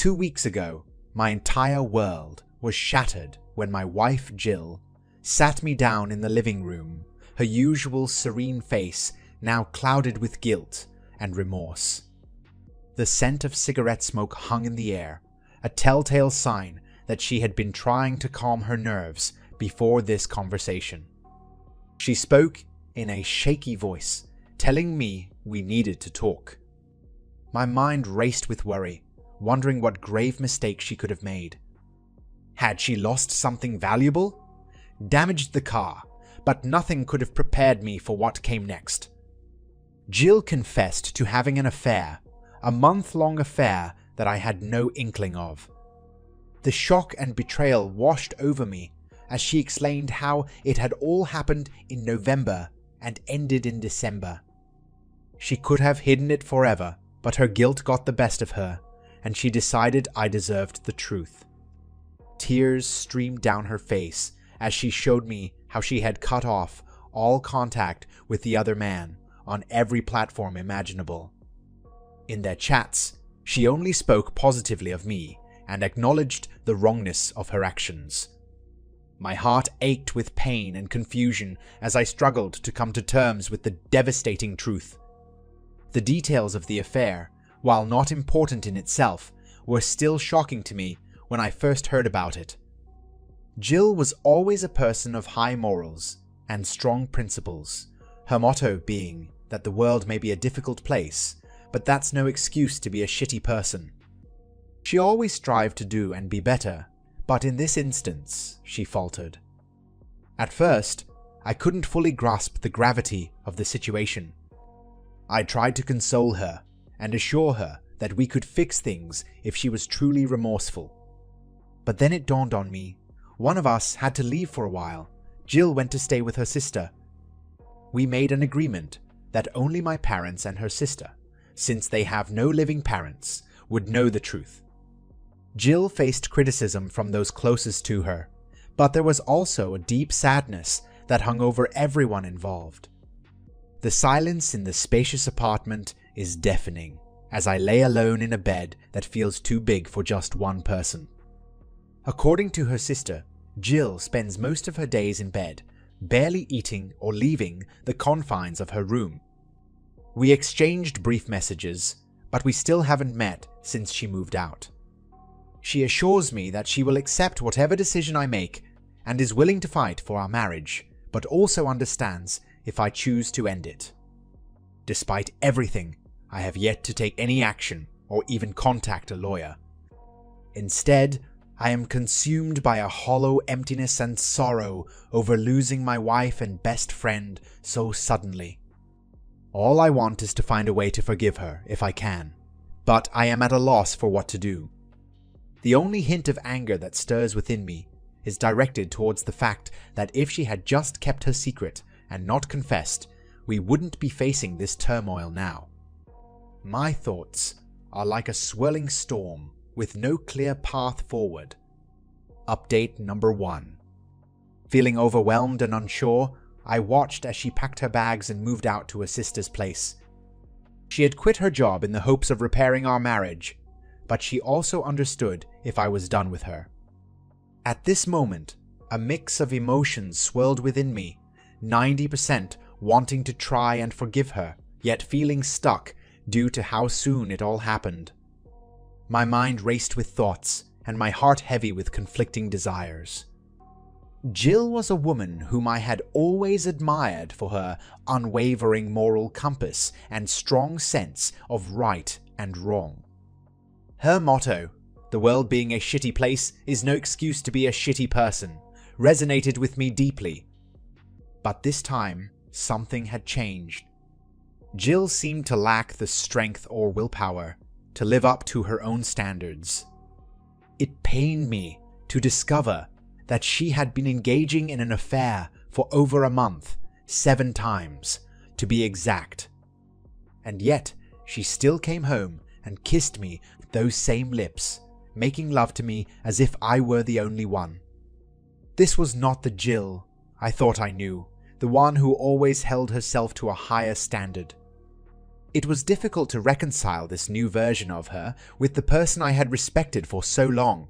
2 weeks ago, my entire world was shattered when my wife Jill sat me down in the living room, her usual serene face now clouded with guilt and remorse. The scent of cigarette smoke hung in the air, a telltale sign that she had been trying to calm her nerves before this conversation. She spoke in a shaky voice, telling me we needed to talk. My mind raced with worry, wondering what grave mistake she could have made. Had she lost something valuable? Damaged the car, but nothing could have prepared me for what came next. Jill confessed to having an affair, a month-long affair that I had no inkling of. The shock and betrayal washed over me as she explained how it had all happened in November and ended in December. She could have hidden it forever, but her guilt got the best of her, and she decided I deserved the truth. Tears streamed down her face as she showed me how she had cut off all contact with the other man on every platform imaginable. In their chats, she only spoke positively of me and acknowledged the wrongness of her actions. My heart ached with pain and confusion as I struggled to come to terms with the devastating truth. The details of the affair, while not important in itself, were still shocking to me when I first heard about it. Jill was always a person of high morals and strong principles, her motto being that the world may be a difficult place, but that's no excuse to be a shitty person. She always strived to do and be better, but in this instance, she faltered. At first, I couldn't fully grasp the gravity of the situation. I tried to console her and assure her that we could fix things if she was truly remorseful. But then it dawned on me, one of us had to leave for a while. Jill went to stay with her sister. We made an agreement that only my parents and her sister, since they have no living parents, would know the truth. Jill faced criticism from those closest to her, but there was also a deep sadness that hung over everyone involved. The silence in the spacious apartment is deafening as I lay alone in a bed that feels too big for just one person. According to her sister, Jill spends most of her days in bed, barely eating or leaving the confines of her room. We exchanged brief messages, but we still haven't met since she moved out. She assures me that she will accept whatever decision I make and is willing to fight for our marriage, but also understands if I choose to end it. Despite everything, I have yet to take any action or even contact a lawyer. Instead, I am consumed by a hollow emptiness and sorrow over losing my wife and best friend so suddenly. All I want is to find a way to forgive her if I can, but I am at a loss for what to do. The only hint of anger that stirs within me is directed towards the fact that if she had just kept her secret and not confessed, we wouldn't be facing this turmoil now. My thoughts are like a swirling storm with no clear path forward. Update number 1. Feeling overwhelmed and unsure, I watched as she packed her bags and moved out to her sister's place. She had quit her job in the hopes of repairing our marriage, but she also understood if I was done with her. At this moment, a mix of emotions swirled within me, 90% wanting to try and forgive her, yet feeling stuck due to how soon it all happened. My mind raced with thoughts, and my heart heavy with conflicting desires. Jill was a woman whom I had always admired for her unwavering moral compass and strong sense of right and wrong. Her motto, "The world being a shitty place is no excuse to be a shitty person," resonated with me deeply. But this time, something had changed. Jill seemed to lack the strength or willpower to live up to her own standards. It pained me to discover that she had been engaging in an affair for over a month, 7 times, to be exact. And yet, she still came home and kissed me with those same lips, making love to me as if I were the only one. This was not the Jill I thought I knew, the one who always held herself to a higher standard. It was difficult to reconcile this new version of her with the person I had respected for so long.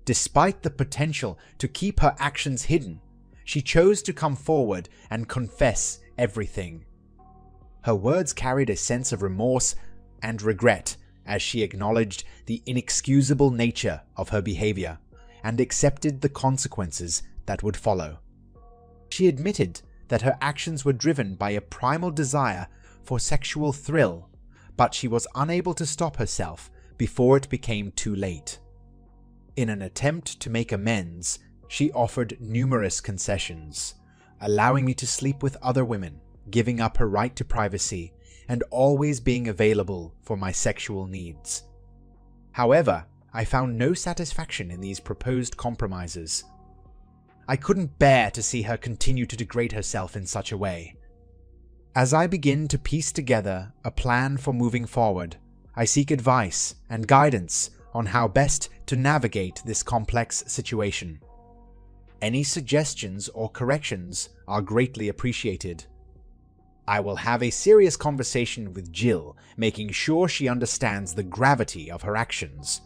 Despite the potential to keep her actions hidden, she chose to come forward and confess everything. Her words carried a sense of remorse and regret as she acknowledged the inexcusable nature of her behavior and accepted the consequences that would follow. She admitted that her actions were driven by a primal desire for sexual thrill, but she was unable to stop herself before it became too late. In an attempt to make amends, she offered numerous concessions, allowing me to sleep with other women, giving up her right to privacy, and always being available for my sexual needs. However, I found no satisfaction in these proposed compromises. I couldn't bear to see her continue to degrade herself in such a way. As I begin to piece together a plan for moving forward, I seek advice and guidance on how best to navigate this complex situation. Any suggestions or corrections are greatly appreciated. I will have a serious conversation with Jill, making sure she understands the gravity of her actions.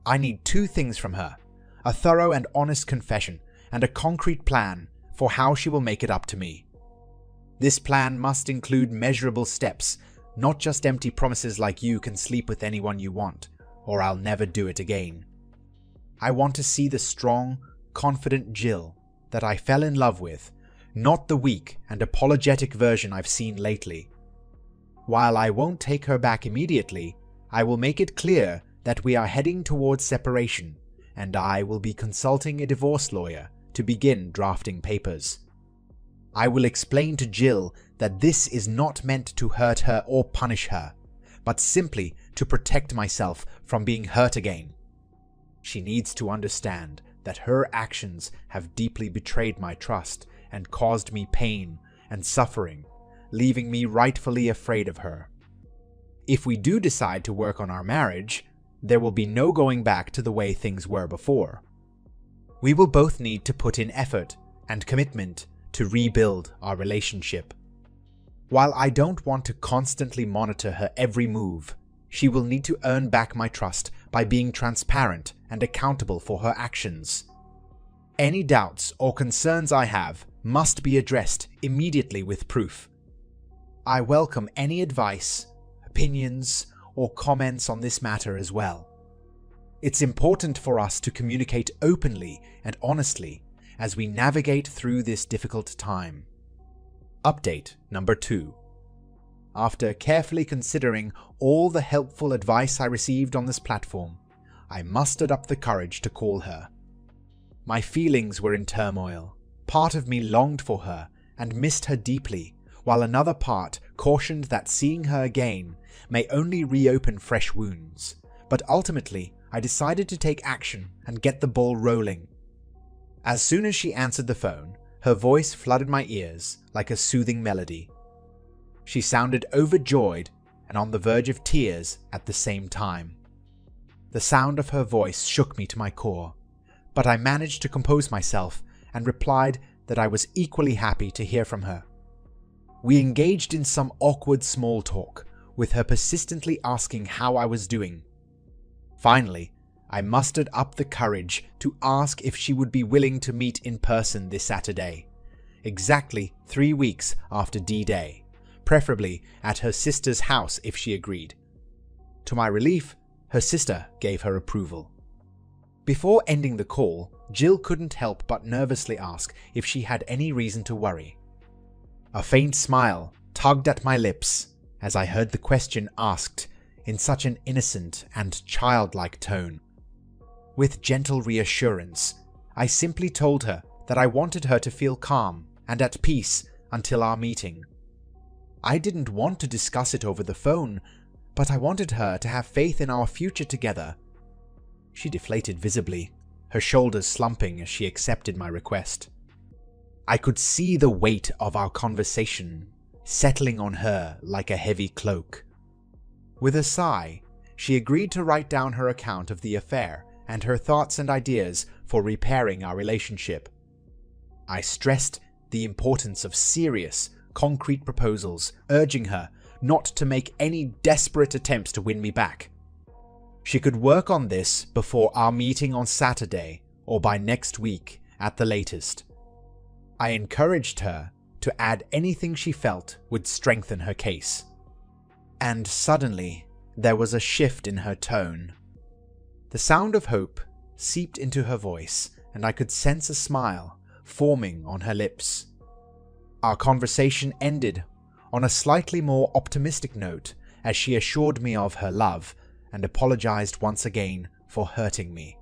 I need two things from her: a thorough and honest confession, and a concrete plan for how she will make it up to me. This plan must include measurable steps, not just empty promises like "you can sleep with anyone you want," or "I'll never do it again." I want to see the strong, confident Jill that I fell in love with, not the weak and apologetic version I've seen lately. While I won't take her back immediately, I will make it clear that we are heading towards separation, and I will be consulting a divorce lawyer to begin drafting papers. I will explain to Jill that this is not meant to hurt her or punish her, but simply to protect myself from being hurt again. She needs to understand that her actions have deeply betrayed my trust and caused me pain and suffering, leaving me rightfully afraid of her. If we do decide to work on our marriage, there will be no going back to the way things were before. We will both need to put in effort and commitment to rebuild our relationship. While I don't want to constantly monitor her every move, she will need to earn back my trust by being transparent and accountable for her actions. Any doubts or concerns I have must be addressed immediately with proof. I welcome any advice, opinions, or comments on this matter as well. It's important for us to communicate openly and honestly as we navigate through this difficult time. Update number 2. After carefully considering all the helpful advice I received on this platform, I mustered up the courage to call her. My feelings were in turmoil. Part of me longed for her and missed her deeply, while another part cautioned that seeing her again may only reopen fresh wounds. But ultimately, I decided to take action and get the ball rolling. As soon as she answered the phone, her voice flooded my ears like a soothing melody. She sounded overjoyed and on the verge of tears at the same time. The sound of her voice shook me to my core, but I managed to compose myself and replied that I was equally happy to hear from her. We engaged in some awkward small talk, with her persistently asking how I was doing. Finally, I mustered up the courage to ask if she would be willing to meet in person this Saturday, exactly 3 weeks after D-Day, preferably at her sister's house if she agreed. To my relief, her sister gave her approval. Before ending the call, Jill couldn't help but nervously ask if she had any reason to worry. A faint smile tugged at my lips as I heard the question asked in such an innocent and childlike tone. With gentle reassurance, I simply told her that I wanted her to feel calm and at peace until our meeting. I didn't want to discuss it over the phone, but I wanted her to have faith in our future together. She deflated visibly, her shoulders slumping as she accepted my request. I could see the weight of our conversation settling on her like a heavy cloak. With a sigh, she agreed to write down her account of the affair and her thoughts and ideas for repairing our relationship. I stressed the importance of serious, concrete proposals, urging her not to make any desperate attempts to win me back. She could work on this before our meeting on Saturday or by next week at the latest. I encouraged her to add anything she felt would strengthen her case. And suddenly, there was a shift in her tone. The sound of hope seeped into her voice, and I could sense a smile forming on her lips. Our conversation ended on a slightly more optimistic note as she assured me of her love and apologized once again for hurting me.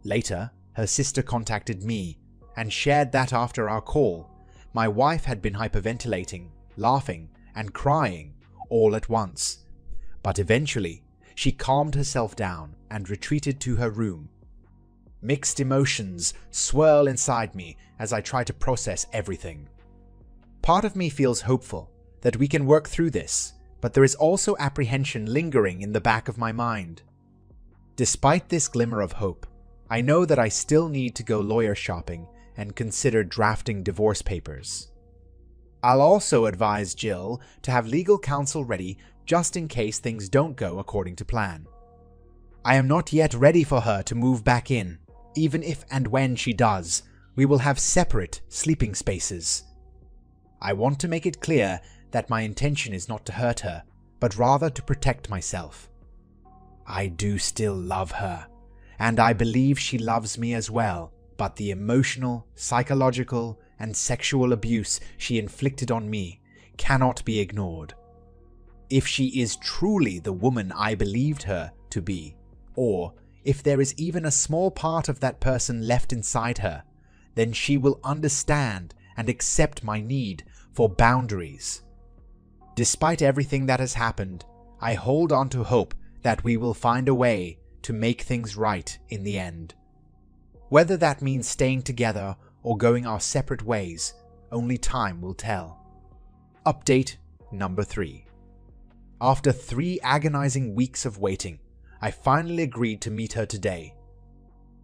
Later, her sister contacted me and shared that after our call, my wife had been hyperventilating, laughing, and crying all at once. But eventually, she calmed herself down and retreated to her room. Mixed emotions swirl inside me as I try to process everything. Part of me feels hopeful that we can work through this, but there is also apprehension lingering in the back of my mind. Despite this glimmer of hope, I know that I still need to go lawyer shopping and consider drafting divorce papers. I'll also advise Jill to have legal counsel ready just in case things don't go according to plan. I am not yet ready for her to move back in. Even if and when she does, we will have separate sleeping spaces. I want to make it clear that my intention is not to hurt her, but rather to protect myself. I do still love her, and I believe she loves me as well, but the emotional, psychological, and sexual abuse she inflicted on me cannot be ignored. If she is truly the woman I believed her to be, or if there is even a small part of that person left inside her, then she will understand and accept my need for boundaries. Despite everything that has happened, I hold on to hope that we will find a way to make things right in the end. Whether that means staying together or going our separate ways, only time will tell. Update number 3. After 3 agonizing weeks of waiting, I finally agreed to meet her today.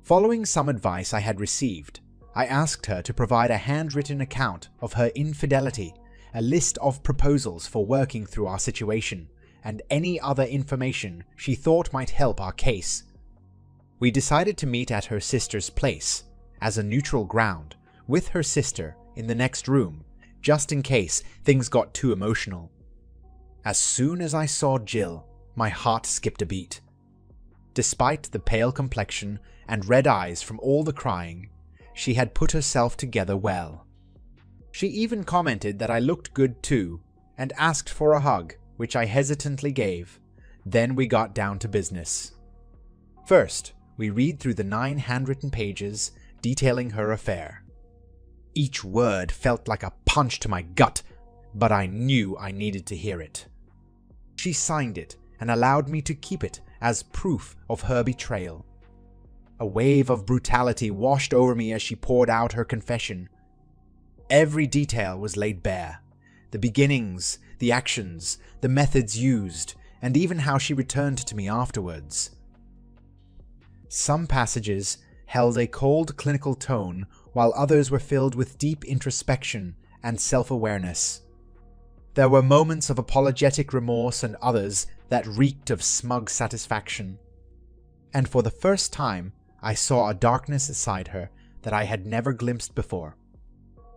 Following some advice I had received, I asked her to provide a handwritten account of her infidelity, a list of proposals for working through our situation, and any other information she thought might help our case. We decided to meet at her sister's place, as a neutral ground, with her sister in the next room, just in case things got too emotional. As soon as I saw Jill, my heart skipped a beat. Despite the pale complexion and red eyes from all the crying, she had put herself together well. She even commented that I looked good too, and asked for a hug, which I hesitantly gave. Then we got down to business. First, we read through the 9 handwritten pages detailing her affair. Each word felt like a punch to my gut, but I knew I needed to hear it. She signed it and allowed me to keep it as proof of her betrayal. A wave of brutality washed over me as she poured out her confession. Every detail was laid bare. The beginnings, the actions, the methods used, and even how she returned to me afterwards. Some passages held a cold clinical tone, while others were filled with deep introspection and self-awareness. There were moments of apologetic remorse and others that reeked of smug satisfaction. And for the first time, I saw a darkness inside her that I had never glimpsed before.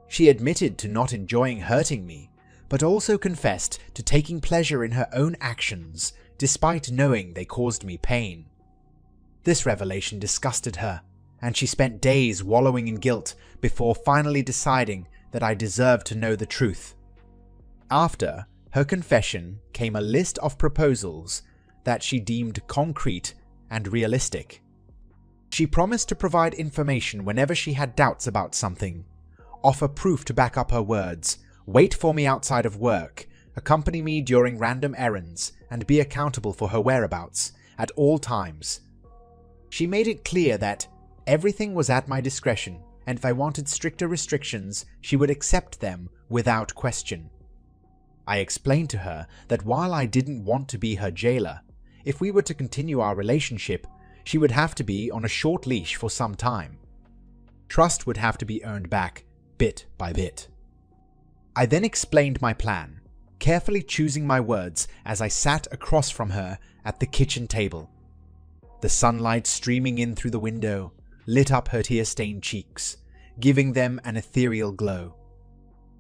She admitted to not enjoying hurting me, but also confessed to taking pleasure in her own actions, despite knowing they caused me pain. This revelation disgusted her, and she spent days wallowing in guilt before finally deciding that I deserved to know the truth. After her confession came a list of proposals that she deemed concrete and realistic. She promised to provide information whenever she had doubts about something, offer proof to back up her words, wait for me outside of work, accompany me during random errands, and be accountable for her whereabouts at all times. She made it clear that everything was at my discretion, and if I wanted stricter restrictions, she would accept them without question. I explained to her that while I didn't want to be her jailer, if we were to continue our relationship, she would have to be on a short leash for some time. Trust would have to be earned back, bit by bit. I then explained my plan. carefully choosing my words as I sat across from her at the kitchen table. The sunlight streaming in through the window lit up her tear-stained cheeks, giving them an ethereal glow.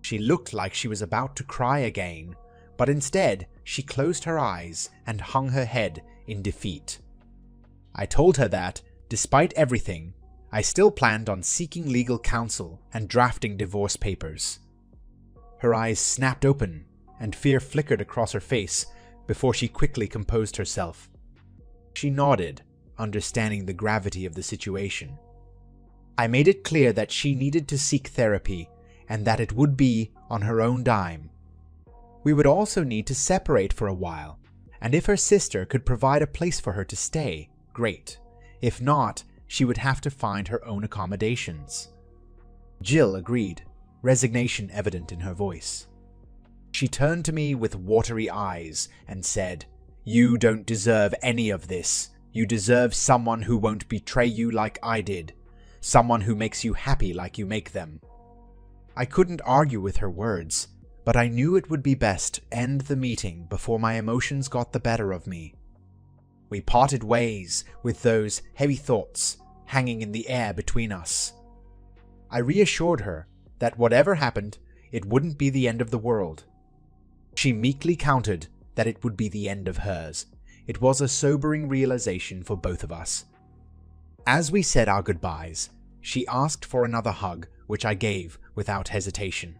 She looked like she was about to cry again, but instead she closed her eyes and hung her head in defeat. I told her that, despite everything, I still planned on seeking legal counsel and drafting divorce papers. Her eyes snapped open, and fear flickered across her face before she quickly composed herself. She nodded, understanding the gravity of the situation. I made it clear that she needed to seek therapy and that it would be on her own dime. We would also need to separate for a while, and if her sister could provide a place for her to stay, great. If not, she would have to find her own accommodations. Jill agreed, resignation evident in her voice. She turned to me with watery eyes and said, "You don't deserve any of this. You deserve someone who won't betray you like I did. Someone who makes you happy like you make them." I couldn't argue with her words, but I knew it would be best to end the meeting before my emotions got the better of me. We parted ways with those heavy thoughts hanging in the air between us. I reassured her that whatever happened, it wouldn't be the end of the world. She meekly countered that it would be the end of hers. It was a sobering realization for both of us. As we said our goodbyes, she asked for another hug, which I gave without hesitation.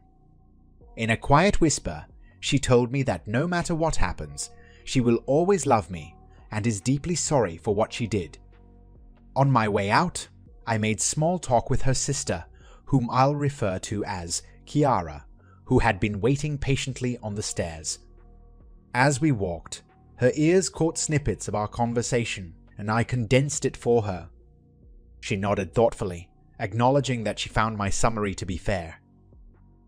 In a quiet whisper, she told me that no matter what happens, she will always love me and is deeply sorry for what she did. On my way out, I made small talk with her sister, whom I'll refer to as Kiara, who had been waiting patiently on the stairs. As we walked, her ears caught snippets of our conversation, and I condensed it for her. She nodded thoughtfully, acknowledging that she found my summary to be fair.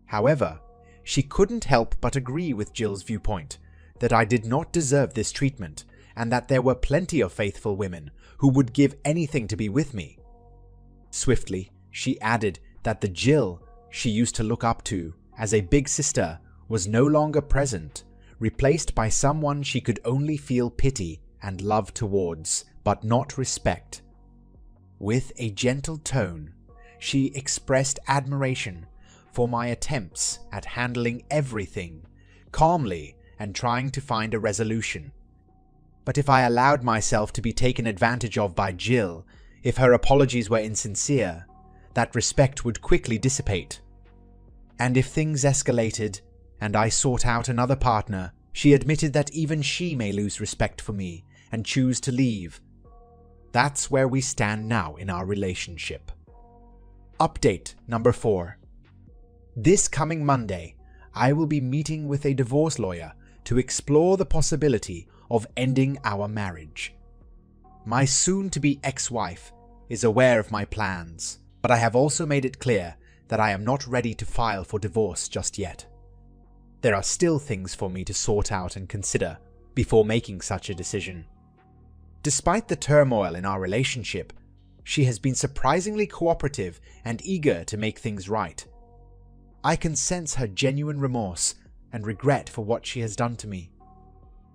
However, she couldn't help but agree with Jill's viewpoint, that I did not deserve this treatment, and that there were plenty of faithful women who would give anything to be with me. Swiftly, she added that the Jill she used to look up to as a big sister was no longer present, replaced by someone she could only feel pity and love towards, but not respect. With a gentle tone, she expressed admiration for my attempts at handling everything calmly and trying to find a resolution. But if I allowed myself to be taken advantage of by Jill, if her apologies were insincere, that respect would quickly dissipate. And if things escalated, and I sought out another partner, she admitted that even she may lose respect for me and choose to leave. That's where we stand now in our relationship. Update number 4. This coming Monday, I will be meeting with a divorce lawyer to explore the possibility of ending our marriage. My soon-to-be ex-wife is aware of my plans, but I have also made it clear that I am not ready to file for divorce just yet. There are still things for me to sort out and consider before making such a decision. Despite the turmoil in our relationship, she has been surprisingly cooperative and eager to make things right. I can sense her genuine remorse and regret for what she has done to me.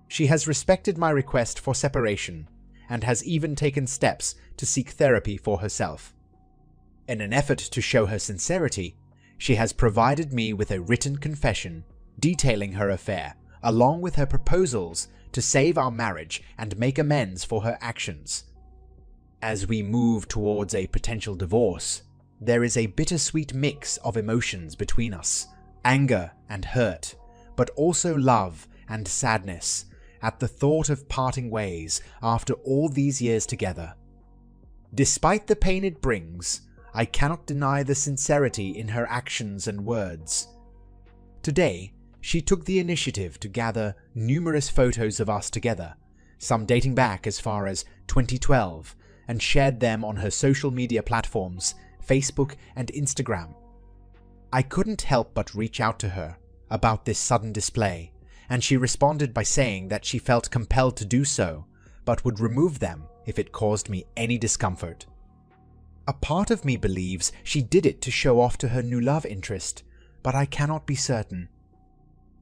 She has respected my request for separation and has even taken steps to seek therapy for herself. In an effort to show her sincerity, she has provided me with a written confession detailing her affair, along with her proposals to save our marriage and make amends for her actions. As we move towards a potential divorce, there is a bittersweet mix of emotions between us, anger and hurt, but also love and sadness at the thought of parting ways after all these years together. Despite the pain it brings, I cannot deny the sincerity in her actions and words. Today, she took the initiative to gather numerous photos of us together, some dating back as far as 2012, and shared them on her social media platforms, Facebook and Instagram. I couldn't help but reach out to her about this sudden display, and she responded by saying that she felt compelled to do so, but would remove them if it caused me any discomfort. A part of me believes she did it to show off to her new love interest, but I cannot be certain.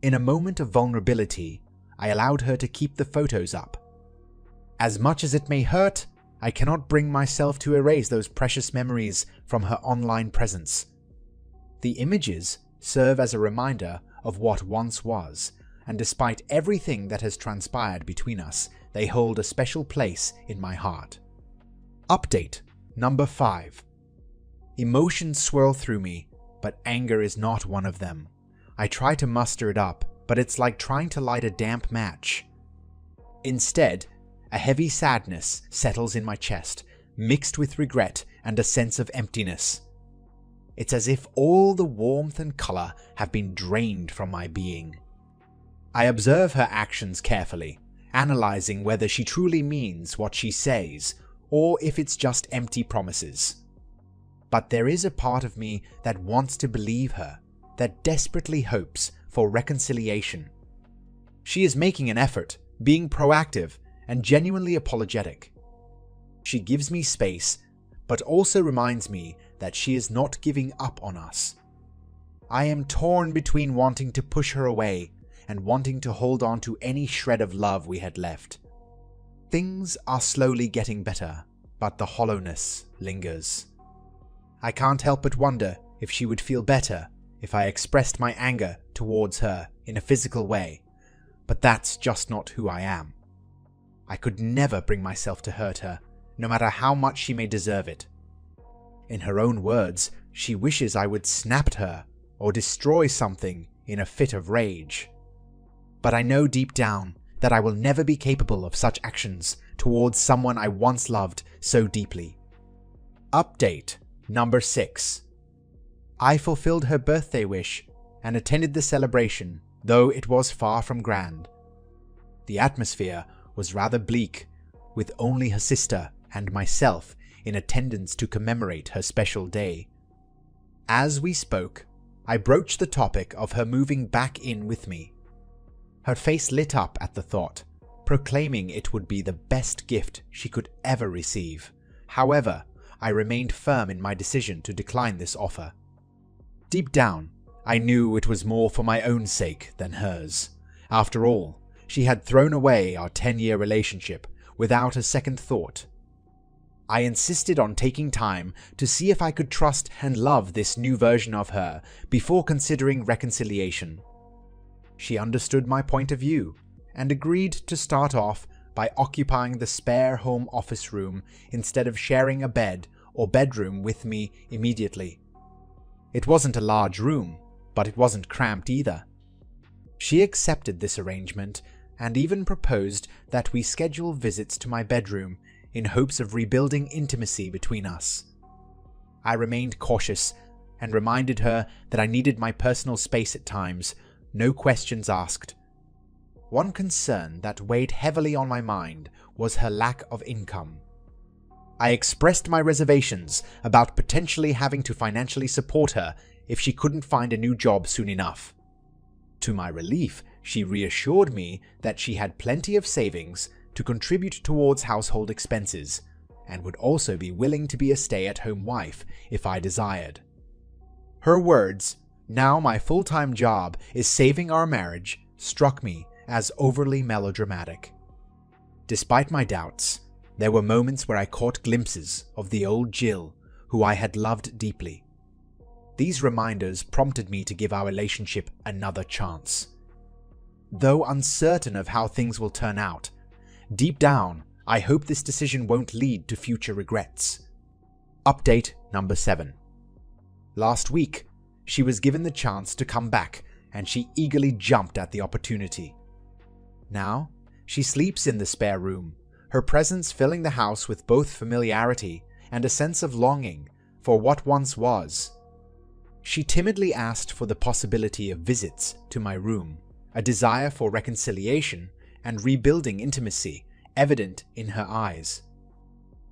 In a moment of vulnerability, I allowed her to keep the photos up. As much as it may hurt, I cannot bring myself to erase those precious memories from her online presence. The images serve as a reminder of what once was, and despite everything that has transpired between us, they hold a special place in my heart. Update number 5. Emotions swirl through me, but anger is not one of them. I try to muster it up, but it's like trying to light a damp match. Instead, a heavy sadness settles in my chest, mixed with regret and a sense of emptiness. It's as if all the warmth and color have been drained from my being. I observe her actions carefully, analyzing whether she truly means what she says, or if it's just empty promises. But there is a part of me that wants to believe her, that desperately hopes for reconciliation. She is making an effort, being proactive, and genuinely apologetic. She gives me space, but also reminds me that she is not giving up on us. I am torn between wanting to push her away and wanting to hold on to any shred of love we had left. Things are slowly getting better, but the hollowness lingers. I can't help but wonder if she would feel better if I expressed my anger towards her in a physical way, but that's just not who I am. I could never bring myself to hurt her, no matter how much she may deserve it. In her own words, she wishes I would snap at her or destroy something in a fit of rage. But I know deep down that I will never be capable of such actions towards someone I once loved so deeply. Update number 6. I fulfilled her birthday wish and attended the celebration, though it was far from grand. The atmosphere was rather bleak, with only her sister and myself in attendance to commemorate her special day. As we spoke, I broached the topic of her moving back in with me. Her face lit up at the thought, proclaiming it would be the best gift she could ever receive. However, I remained firm in my decision to decline this offer. Deep down, I knew it was more for my own sake than hers. After all, she had thrown away our 10-year relationship without a second thought. I insisted on taking time to see if I could trust and love this new version of her before considering reconciliation. She understood my point of view and agreed to start off by occupying the spare home office room instead of sharing a bed or bedroom with me immediately. It wasn't a large room, but it wasn't cramped either. She accepted this arrangement and even proposed that we schedule visits to my bedroom in hopes of rebuilding intimacy between us. I remained cautious and reminded her that I needed my personal space at times, no questions asked. One concern that weighed heavily on my mind was her lack of income. I expressed my reservations about potentially having to financially support her if she couldn't find a new job soon enough. To my relief, she reassured me that she had plenty of savings to contribute towards household expenses, and would also be willing to be a stay-at-home wife if I desired. Her words, "Now my full-time job is saving our marriage," struck me as overly melodramatic. Despite my doubts, there were moments where I caught glimpses of the old Jill, who I had loved deeply. These reminders prompted me to give our relationship another chance. Though uncertain of how things will turn out, deep down, I hope this decision won't lead to future regrets. Update number 7. Last week, she was given the chance to come back, and she eagerly jumped at the opportunity. Now, she sleeps in the spare room, her presence filling the house with both familiarity and a sense of longing for what once was. She timidly asked for the possibility of visits to my room, a desire for reconciliation and rebuilding intimacy evident in her eyes.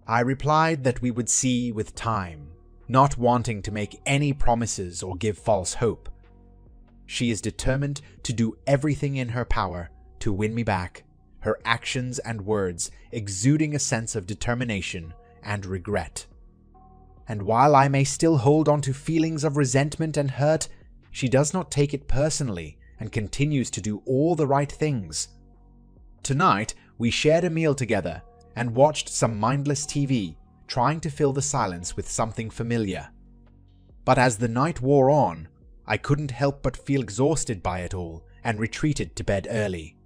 I replied that we would see with time, not wanting to make any promises or give false hope. She is determined to do everything in her power to win me back, her actions and words exuding a sense of determination and regret. And while I may still hold on to feelings of resentment and hurt, she does not take it personally and continues to do all the right things. Tonight, we shared a meal together and watched some mindless TV, trying to fill the silence with something familiar. But as the night wore on, I couldn't help but feel exhausted by it all and retreated to bed early.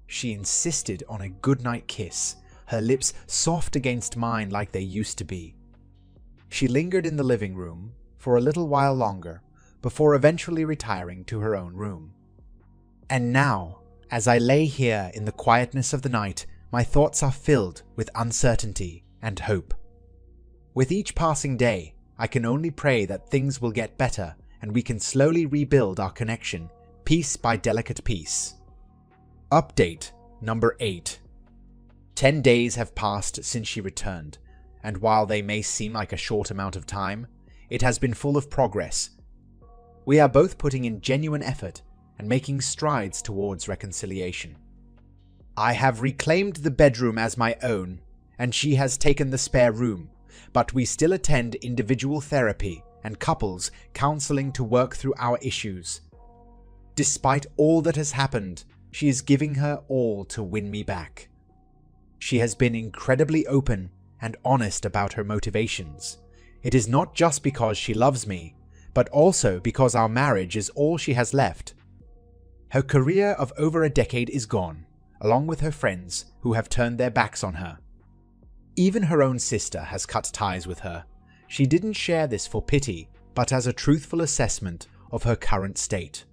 She insisted on a goodnight kiss, her lips soft against mine like they used to be. She lingered in the living room for a little while longer before eventually retiring to her own room. And now, as I lay here in the quietness of the night, my thoughts are filled with uncertainty and hope. With each passing day, I can only pray that things will get better and we can slowly rebuild our connection, piece by delicate piece. Update number 8. 10 days have passed since she returned, and while they may seem like a short amount of time, it has been full of progress. We are both putting in genuine effort and making strides towards reconciliation. I have reclaimed the bedroom as my own, and she has taken the spare room, but we still attend individual therapy and couples counseling to work through our issues. Despite all that has happened, she is giving her all to win me back. She has been incredibly open and honest about her motivations. It is not just because she loves me, but also because our marriage is all she has left. Her career of over a decade is gone, along with her friends who have turned their backs on her. Even her own sister has cut ties with her. She didn't share this for pity, but as a truthful assessment of her current state.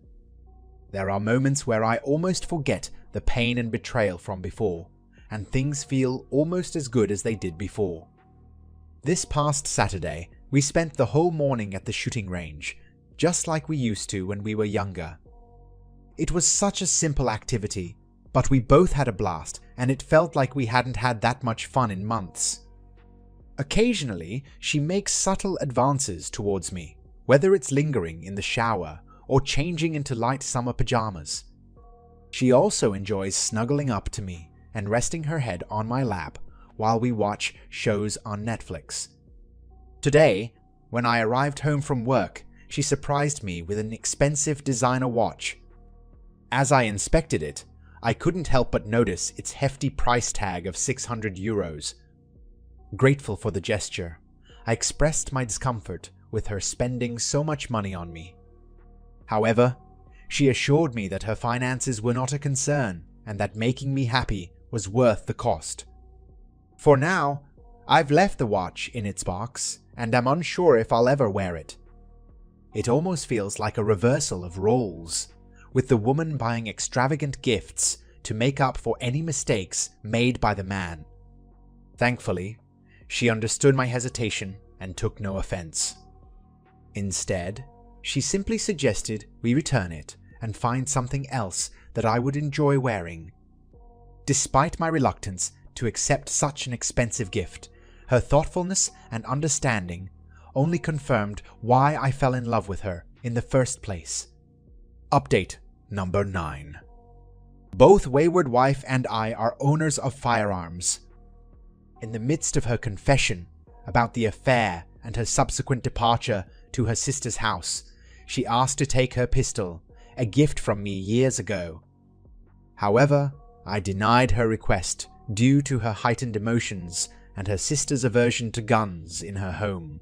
There are moments where I almost forget the pain and betrayal from before, and things feel almost as good as they did before. This past Saturday, we spent the whole morning at the shooting range, just like we used to when we were younger. It was such a simple activity, but we both had a blast, and it felt like we hadn't had that much fun in months. Occasionally, she makes subtle advances towards me, whether it's lingering in the shower or changing into light summer pajamas. She also enjoys snuggling up to me and resting her head on my lap while we watch shows on Netflix. Today, when I arrived home from work, she surprised me with an expensive designer watch. As I inspected it, I couldn't help but notice its hefty price tag of €600. Grateful for the gesture, I expressed my discomfort with her spending so much money on me. However, she assured me that her finances were not a concern and that making me happy was worth the cost. For now, I've left the watch in its box and am unsure if I'll ever wear it. It almost feels like a reversal of roles, with the woman buying extravagant gifts to make up for any mistakes made by the man. Thankfully, she understood my hesitation and took no offense. Instead, she simply suggested we return it and find something else that I would enjoy wearing. Despite my reluctance to accept such an expensive gift, her thoughtfulness and understanding only confirmed why I fell in love with her in the first place. Update number 9. Both Wayward Wife and I are owners of firearms. In the midst of her confession about the affair and her subsequent departure to her sister's house, she asked to take her pistol, a gift from me years ago. However, I denied her request due to her heightened emotions and her sister's aversion to guns in her home.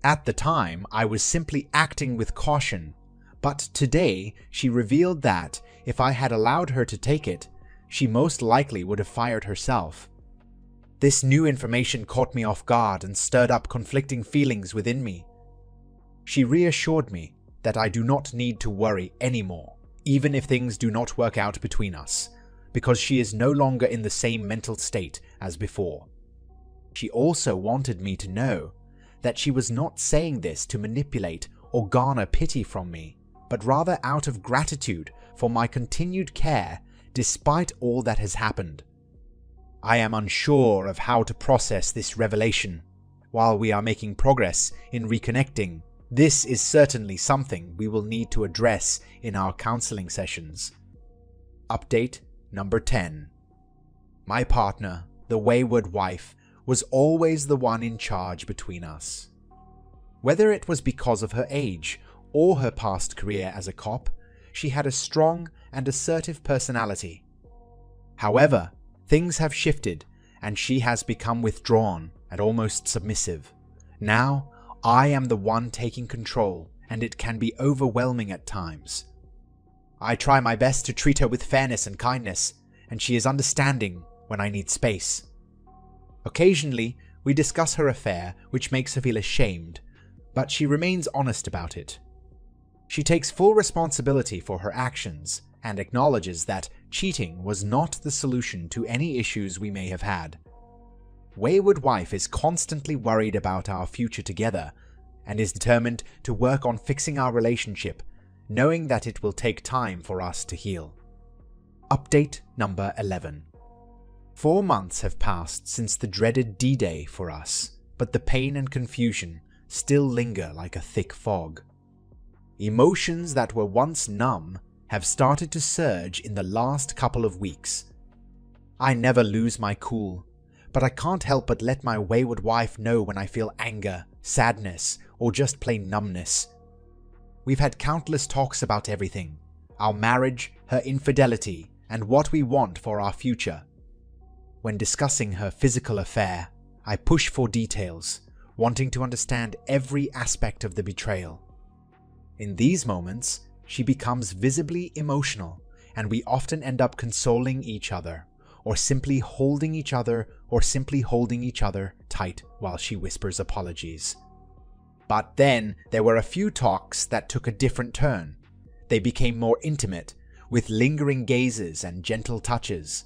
At the time, I was simply acting with caution, but today she revealed that if I had allowed her to take it, she most likely would have fired herself. This new information caught me off guard and stirred up conflicting feelings within me. She reassured me that I do not need to worry anymore, even if things do not work out between us, because she is no longer in the same mental state as before. She also wanted me to know that she was not saying this to manipulate or garner pity from me, but rather out of gratitude for my continued care despite all that has happened. I am unsure of how to process this revelation. While we are making progress in reconnecting, this is certainly something we will need to address in our counseling sessions. Update number 10. My partner, the wayward wife, was always the one in charge between us. Whether it was because of her age or her past career as a cop, she had a strong and assertive personality. However, things have shifted and she has become withdrawn and almost submissive. Now, I am the one taking control, and it can be overwhelming at times. I try my best to treat her with fairness and kindness, and she is understanding when I need space. Occasionally, we discuss her affair, which makes her feel ashamed, but she remains honest about it. She takes full responsibility for her actions and acknowledges that cheating was not the solution to any issues we may have had. Wayward Wife is constantly worried about our future together and is determined to work on fixing our relationship, knowing that it will take time for us to heal. Update number 11. 4 months have passed since the dreaded D-Day for us, but the pain and confusion still linger like a thick fog. Emotions that were once numb have started to surge in the last couple of weeks. I never lose my cool, but I can't help but let my wayward wife know when I feel anger, sadness, or just plain numbness. We've had countless talks about everything: our marriage, her infidelity, and what we want for our future. When discussing her physical affair, I push for details, wanting to understand every aspect of the betrayal. In these moments, she becomes visibly emotional, and we often end up consoling each other, or simply holding each other tight while she whispers apologies. But then there were a few talks that took a different turn. They became more intimate, with lingering gazes and gentle touches.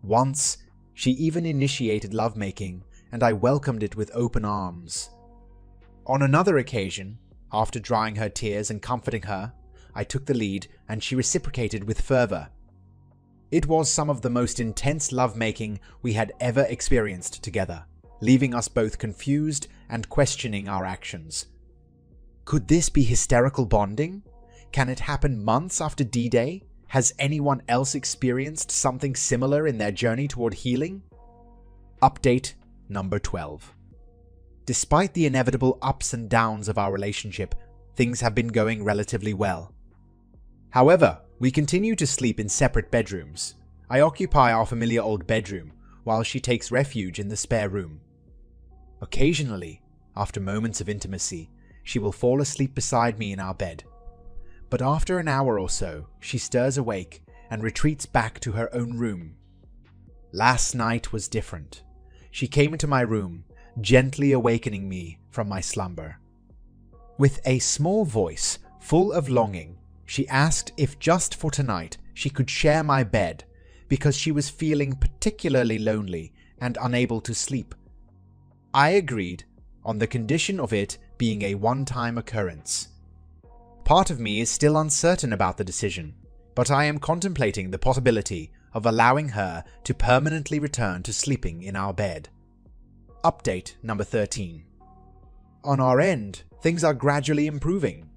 Once, she even initiated lovemaking, and I welcomed it with open arms. On another occasion, after drying her tears and comforting her, I took the lead and she reciprocated with fervor. It was some of the most intense lovemaking we had ever experienced together, leaving us both confused and questioning our actions. Could this be hysterical bonding? Can it happen months after D-Day? Has anyone else experienced something similar in their journey toward healing? Update number 12. Despite the inevitable ups and downs of our relationship, things have been going relatively well. However, we continue to sleep in separate bedrooms. I occupy our familiar old bedroom, while she takes refuge in the spare room. Occasionally, after moments of intimacy, she will fall asleep beside me in our bed. But after an hour or so, she stirs awake and retreats back to her own room. Last night was different. She came into my room, gently awakening me from my slumber. With a small voice full of longing, she asked if just for tonight she could share my bed because she was feeling particularly lonely and unable to sleep. I agreed, on the condition of it being a one-time occurrence. Part of me is still uncertain about the decision, but I am contemplating the possibility of allowing her to permanently return to sleeping in our bed. Update number 13. On our end, things are gradually improving.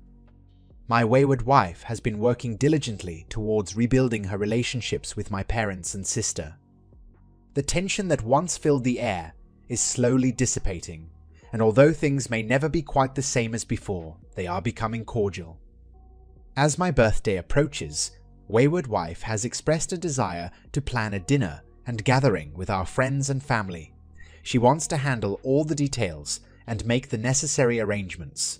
My wayward wife has been working diligently towards rebuilding her relationships with my parents and sister. The tension that once filled the air is slowly dissipating, and although things may never be quite the same as before, they are becoming cordial. As my birthday approaches, wayward wife has expressed a desire to plan a dinner and gathering with our friends and family. She wants to handle all the details and make the necessary arrangements.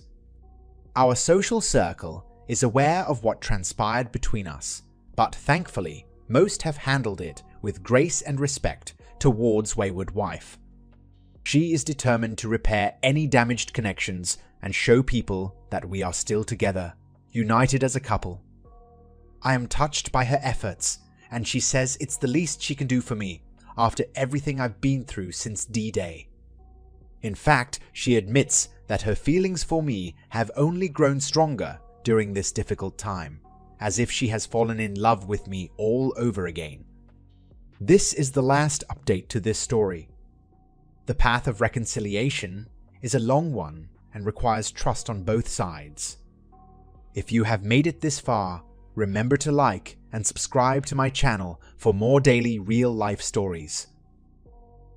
Our social circle is aware of what transpired between us, but thankfully, most have handled it with grace and respect towards wayward wife. She is determined to repair any damaged connections and show people that we are still together, united as a couple. I am touched by her efforts, and she says it's the least she can do for me after everything I've been through since D-Day. In fact, she admits that her feelings for me have only grown stronger during this difficult time, as if she has fallen in love with me all over again. This is the last update to this story. The path of reconciliation is a long one and requires trust on both sides. If you have made it this far, remember to like and subscribe to my channel for more daily real-life stories.